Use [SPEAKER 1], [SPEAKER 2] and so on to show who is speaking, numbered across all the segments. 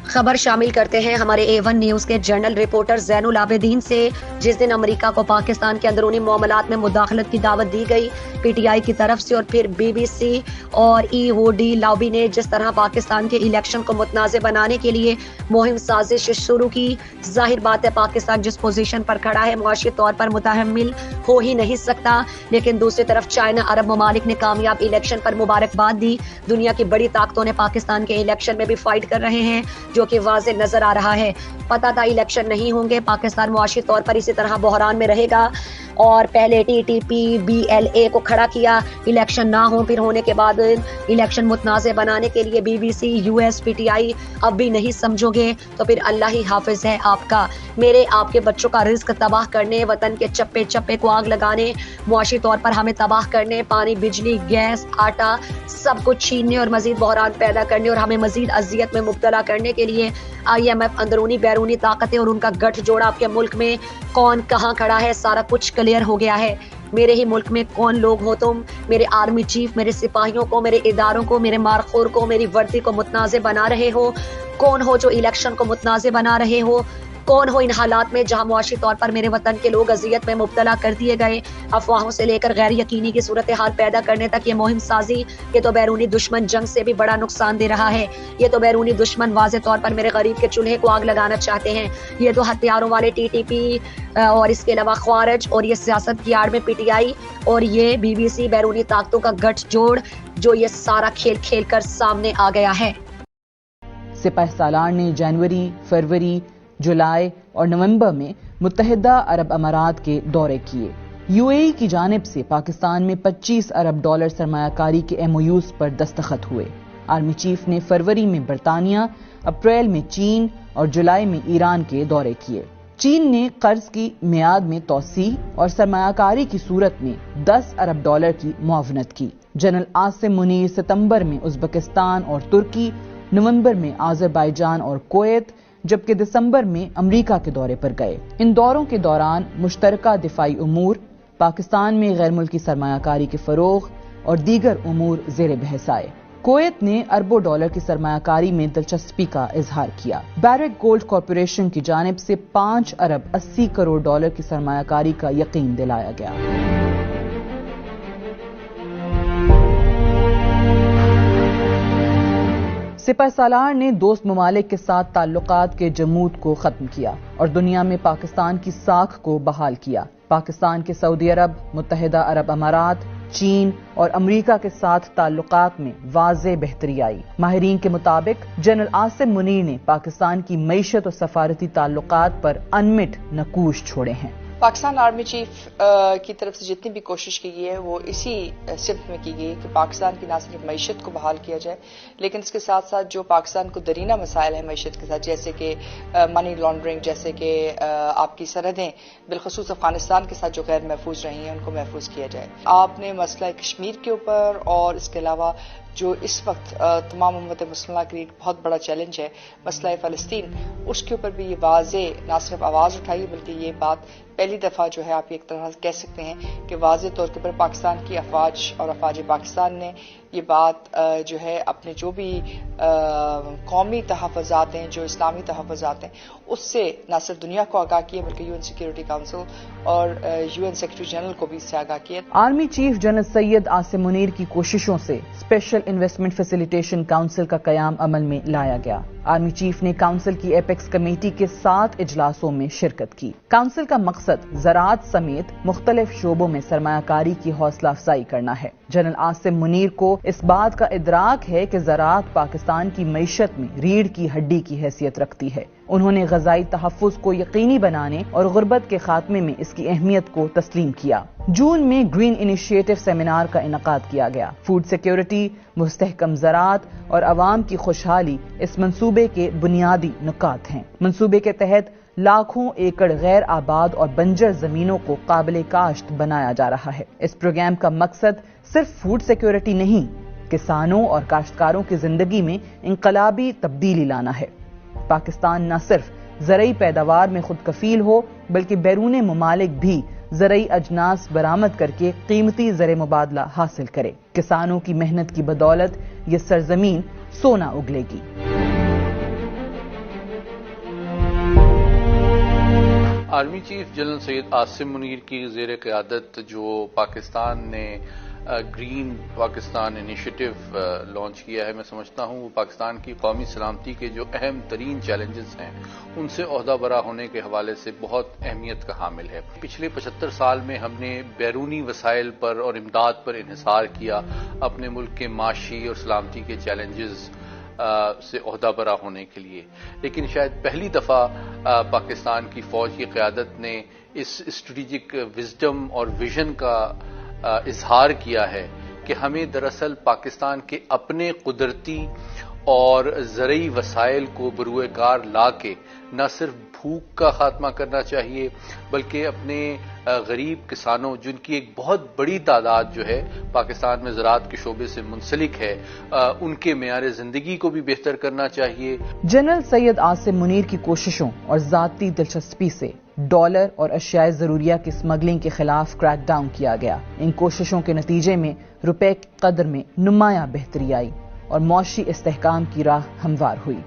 [SPEAKER 1] خبر شامل کرتے ہیں ہمارے A1 نیوز کے جنرل رپورٹر زین العابدین سے، جس دن امریکہ کو پاکستان کے اندرونی معاملات میں مداخلت کی دعوت دی گئی PTI کی طرف سے، اور پھر BBC اور EOD لابی نے جس طرح پاکستان کے الیکشن کو متنازع بنانے کے لیے مہم سازش شروع کی۔ ظاہر بات ہے پاکستان جس پوزیشن پر کھڑا ہے معاشی طور پر متحمل ہو ہی نہیں سکتا، لیکن دوسری طرف چائنا عرب ممالک نے کامیاب الیکشن پر مبارکباد دی۔ دنیا کی بڑی طاقتوں نے پاکستان کے الیکشن میں بھی فائٹ کر رہے ہیں، جو کہ واضح نظر آ رہا ہے۔ پتہ تھا الیکشن نہیں ہوں گے، پاکستان معاشی طور پر اسی طرح بحران میں رہے گا، اور پہلے TTP BLA کو کھڑا کیا، الیکشن نہ ہوں، پھر ہونے کے بعد الیکشن متنازع بنانے کے لیے BBC US PTI اب بھی نہیں سمجھو گے تو پھر اللہ ہی حافظ ہے آپ کا۔ میرے آپ کے بچوں کا رزق تباہ کرنے، وطن کے چپے چپے کو آگ لگانے، معاشی طور پر ہمیں تباہ کرنے، پانی، بجلی، گیس، آٹا سب کچھ چھیننے اور مزید بحران پیدا کرنے اور ہمیں مزید اذیت میں مبتلا کرنے کے لیے IMF، اندرونی بیرونی طاقتیں اور ان کا گٹھ جوڑ آپ کے ملک میں کون کہاں کھڑا ہے، سارا کچھ کلیئر ہو گیا ہے۔ میرے ہی ملک میں کون لوگ ہو تم، میرے آرمی چیف، میرے سپاہیوں کو، میرے اداروں کو، میرے مارخور کو، میری وردی کو متنازع بنا رہے ہو؟ کون ہو جو الیکشن کو متنازع بنا رہے ہو؟ کون ہو ان حالات میں جہاں معاشی طور پر میرے وطن کے لوگ اذیت میں مبتلا کر دیے گئے؟ افواہوں سے لے کر غیر یقینی کی صورتحال پیدا کرنے تک یہ مہم سازی، یہ تو بیرونی دشمن جنگ سے بھی بڑا نقصان دے رہا ہے۔ یہ تو بیرونی دشمن واضح طور پر میرے غریب کے چولہے کو آگ لگانا چاہتے ہیں۔ یہ تو ہتھیاروں والے TTP اور اس کے علاوہ خوارج، اور یہ سیاست کی آڑ میں PTI اور یہ BBC بیرونی طاقتوں کا گٹھ جوڑ جو یہ سارا کھیل کھیل کر سامنے آ گیا ہے۔
[SPEAKER 2] سپہ سالار نے جنوری، فروری، جولائی اور نومبر میں متحدہ عرب امارات کے دورے کیے۔ UAE کی جانب سے پاکستان میں $25 ارب سرمایہ کاری کے MOUs پر دستخط ہوئے۔ آرمی چیف نے فروری میں برطانیہ، اپریل میں چین اور جولائی میں ایران کے دورے کیے۔ چین نے قرض کی میعاد میں توسیع اور سرمایہ کاری کی صورت میں $10 ارب کی معاونت کی۔ جنرل عاصم منیر ستمبر میں ازبکستان اور ترکی، نومبر میں آذربائیجان اور کویت، جبکہ دسمبر میں امریکہ کے دورے پر گئے۔ ان دوروں کے دوران مشترکہ دفاعی امور، پاکستان میں غیر ملکی سرمایہ کاری کے فروغ اور دیگر امور زیر بحث آئے۔ کویت نے اربوں ڈالر کی سرمایہ کاری میں دلچسپی کا اظہار کیا۔ بیرک گولڈ کارپوریشن کی جانب سے $5 ارب 80 کروڑ کی سرمایہ کاری کا یقین دلایا گیا۔ سپہ سالار نے دوست ممالک کے ساتھ تعلقات کے جمود کو ختم کیا اور دنیا میں پاکستان کی ساکھ کو بحال کیا۔ پاکستان کے سعودی عرب، متحدہ عرب امارات، چین اور امریکہ کے ساتھ تعلقات میں واضح بہتری آئی۔ ماہرین کے مطابق جنرل عاصم منیر نے پاکستان کی معیشت اور سفارتی تعلقات پر انمٹ نقوش چھوڑے ہیں۔
[SPEAKER 3] پاکستان آرمی چیف کی طرف سے جتنی بھی کوشش کی گئی ہے وہ اسی سمت میں کی گئی ہے کہ پاکستان کی نہ صرف معیشت کو بحال کیا جائے، لیکن اس کے ساتھ ساتھ جو پاکستان کو درینہ مسائل ہیں معیشت کے ساتھ، جیسے کہ منی لانڈرنگ، جیسے کہ آپ کی سرحدیں بالخصوص افغانستان کے ساتھ جو غیر محفوظ رہی ہیں ان کو محفوظ کیا جائے۔ آپ نے مسئلہ کشمیر کے اوپر اور اس کے علاوہ جو اس وقت تمام امت مسلمہ کے لیے بہت بڑا چیلنج ہے، مسئلہ فلسطین، اس کے اوپر بھی یہ واضح نہ صرف آواز اٹھائی بلکہ یہ بات پہلی دفعہ جو ہے آپ ایک طرح سے کہہ سکتے ہیں کہ واضح طور کے اوپر پاکستان کی افواج اور افواج پاکستان نے یہ بات جو ہے اپنے جو بھی قومی تحفظات ہیں، جو اسلامی تحفظات ہیں، اس سے نہ صرف دنیا کو آگاہ کیا بلکہ UN سیکیورٹی کونسل اور UN سیکریٹری جنرل کو بھی اس سے آگاہ کیا۔
[SPEAKER 2] Army chief general Syed Asim Munir کی کوششوں سے اسپیشل انویسٹمنٹ فیسیلیٹیشن کونسل کا قیام عمل میں لایا گیا۔ آرمی چیف نے کونسل کی ایپیکس کمیٹی کے 7 اجلاسوں میں شرکت کی۔ کونسل کا مقصد زراعت سمیت مختلف شعبوں میں سرمایہ کاری کی حوصلہ افزائی کرنا ہے۔ جنرل عاصم منیر کو اس بات کا ادراک ہے کہ زراعت پاکستان کی معیشت میں ریڑھ کی ہڈی کی حیثیت رکھتی ہے۔ انہوں نے غذائی تحفظ کو یقینی بنانے اور غربت کے خاتمے میں اس کی اہمیت کو تسلیم کیا۔ جون میں گرین انیشیٹو سیمینار کا انعقاد کیا گیا۔ فوڈ سیکیورٹی، مستحکم زراعت اور عوام کی خوشحالی اس منصوبے کے بنیادی نکات ہیں۔ منصوبے کے تحت لاکھوں ایکڑ غیر آباد اور بنجر زمینوں کو قابل کاشت بنایا جا رہا ہے۔ اس پروگرام کا مقصد صرف فوڈ سیکیورٹی نہیں، کسانوں اور کاشتکاروں کی زندگی میں انقلابی تبدیلی لانا ہے۔ پاکستان نہ صرف زرعی پیداوار میں خود کفیل ہو بلکہ بیرون ممالک بھی زرعی اجناس برآمد کر کے قیمتی زر مبادلہ حاصل کرے۔ کسانوں کی محنت کی بدولت یہ سرزمین سونا اگلے گی۔
[SPEAKER 4] Army chief general Syed Asim Munir کی زیر قیادت جو پاکستان نے گرین پاکستان انیشیٹو لانچ کیا ہے، میں سمجھتا ہوں وہ پاکستان کی قومی سلامتی کے جو اہم ترین چیلنجز ہیں ان سے عہدہ برا ہونے کے حوالے سے بہت اہمیت کا حامل ہے۔ پچھلے 75 سال میں ہم نے بیرونی وسائل پر اور امداد پر انحصار کیا اپنے ملک کے معاشی اور سلامتی کے چیلنجز سے عہدہ برا ہونے کے لیے، لیکن شاید پہلی دفعہ پاکستان کی فوج کی قیادت نے اس اسٹریٹجک وزڈم اور ویژن کا اظہار کیا ہے کہ ہمیں دراصل پاکستان کے اپنے قدرتی اور زرعی وسائل کو بروئے کار لا کے نہ صرف بھوک کا خاتمہ کرنا چاہیے بلکہ اپنے غریب کسانوں جن کی ایک بہت بڑی تعداد جو ہے پاکستان میں زراعت کے شعبے سے منسلک ہے، ان کے معیار زندگی کو بھی بہتر کرنا چاہیے۔
[SPEAKER 2] جنرل سید عاصم منیر کی کوششوں اور ذاتی دلچسپی سے ڈالر اور اشیاء ضروریہ کی اسمگلنگ کے خلاف کریک ڈاؤن کیا گیا۔ ان کوششوں کے نتیجے میں روپے کی قدر میں نمایاں بہتری آئی اور معاشی استحکام کی راہ ہموار ہوئی۔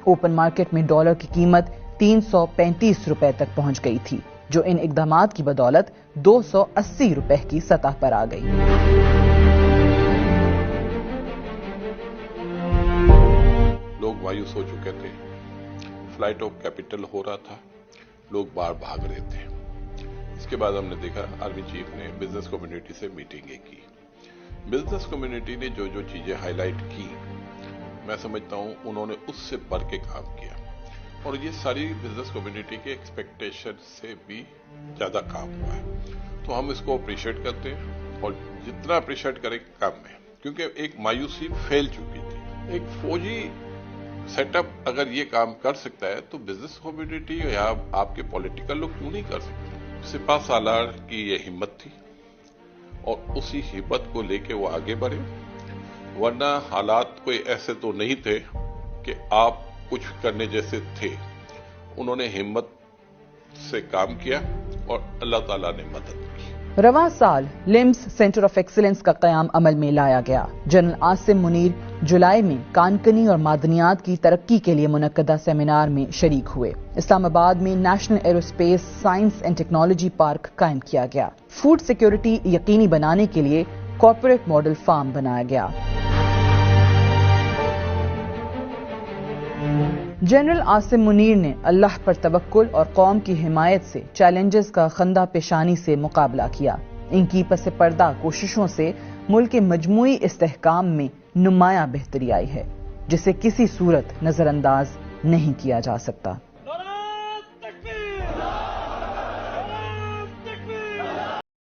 [SPEAKER 2] اوپن مارکیٹ میں ڈالر کی قیمت 335 روپے تک پہنچ گئی تھی، جو ان اقدامات کی بدولت 280 روپے کی سطح پر آ گئی۔
[SPEAKER 5] لوگ مایوس ہو چکے تھے، فلائٹ آف کیپٹل ہو رہا تھا، لوگ باہر بھاگ رہے تھے۔ اس کے بعد ہم نے دیکھا آرمی چیف نے بزنس کمیونٹی سے میٹنگیں کی۔ بزنس کمیونٹی نے جو جو چیزیں ہائی لائٹ کی، میں سمجھتا ہوں انہوں نے اس سے بڑھ کے کام کیا اور یہ ساری بزنس کمیونٹی کے ایکسپیکٹیشن سے بھی زیادہ کام ہوا ہے، تو ہم اس کو اپریشیٹ کرتے ہیں اور جتنا اپریشیٹ کریں کم ہے، کیونکہ ایک مایوسی پھیل چکی تھی۔ ایک فوجی سیٹ اپ اگر یہ کام کر سکتا ہے تو بزنس کمیونٹی یا آپ کے پولیٹیکل لوگ کیوں نہیں کر سکتے؟ سپاہ سالار کی یہ ہمت تھی اور اسی ہمت کو لے کے وہ آگے بڑھے، ورنہ حالات کوئی ایسے تو نہیں تھے کہ آپ کچھ کرنے جیسے تھے۔ انہوں نے ہمت سے کام کیا اور اللہ تعالیٰ نے مدد کی۔
[SPEAKER 2] رواں سال لمس سینٹر آف ایکسلنس کا قیام عمل میں لایا گیا۔ جنرل عاصم منیر جولائی میں کانکنی اور معدنیات کی ترقی کے لیے منعقدہ سیمینار میں شریک ہوئے۔ اسلام آباد میں national aerospace science and technology park قائم کیا گیا۔ فوڈ سیکیورٹی یقینی بنانے کے لیے کارپوریٹ ماڈل فارم بنایا گیا۔ جنرل عاصم منیر نے اللہ پر توکل اور قوم کی حمایت سے چیلنجز کا خندہ پیشانی سے مقابلہ کیا۔ ان کی پس پردہ کوششوں سے ملک کے مجموعی استحکام میں نمایاں بہتری آئی ہے، جسے کسی صورت نظر انداز نہیں کیا جا سکتا۔